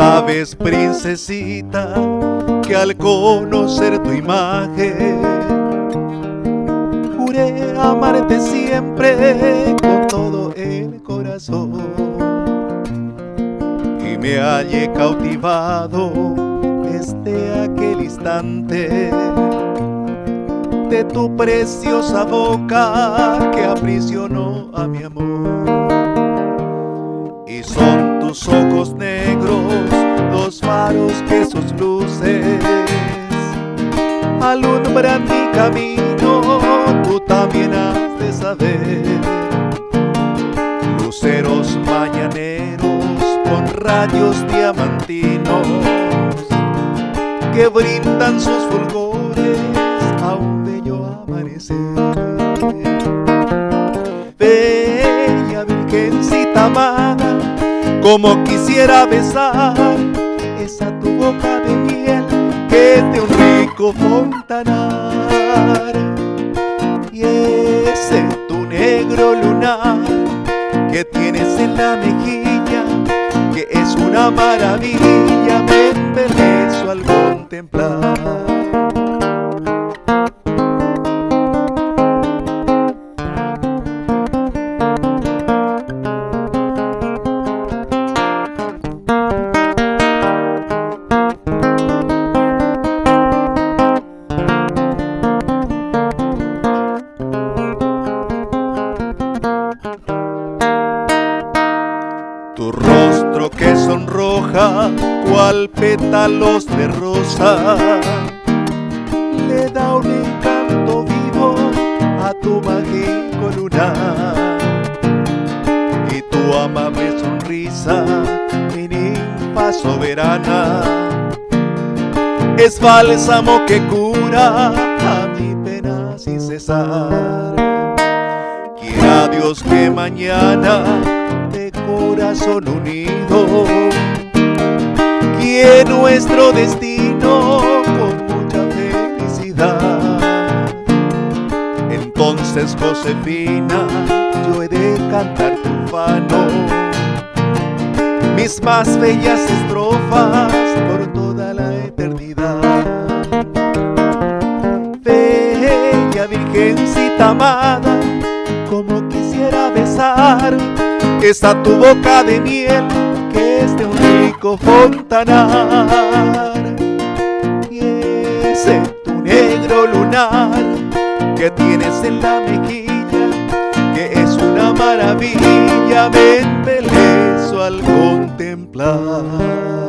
sabes, princesita, que al conocer tu imagen juré amarte siempre con todo el corazón, y me hallé cautivado desde aquel instante de tu preciosa boca que aprisionó a mi amor. Y son tus ojos negros los faros que sus luces alumbran mi camino, tú también has de saber. Luceros mañaneros con rayos diamantinos que brindan sus fulgores a un bello amanecer. Bella virgencita amada, como quisiera besar esa tu boca de miel que es de un rico fontanar, y ese tu negro lunar que tienes en la mejilla, que es una maravilla, me embelezo al contemplar. Tu rostro que sonroja cual pétalos de rosa le da un encanto vivo a tu mágico lunar, y tu amable sonrisa, mi ninfa soberana, es bálsamo que cura a mi pena sin cesar. Quiera Dios que mañana de corazón unido guíe nuestro destino con mucha felicidad. Entonces, Josefina, yo he de cantar triunfano mis más bellas estrofas por toda la eternidad. Bella virgencita amada, como quisiera besar esa tu boca de miel que es de un rico fontanar, y ese tu negro lunar que tienes en la mejilla, que es una maravilla, me embelezo al contemplar.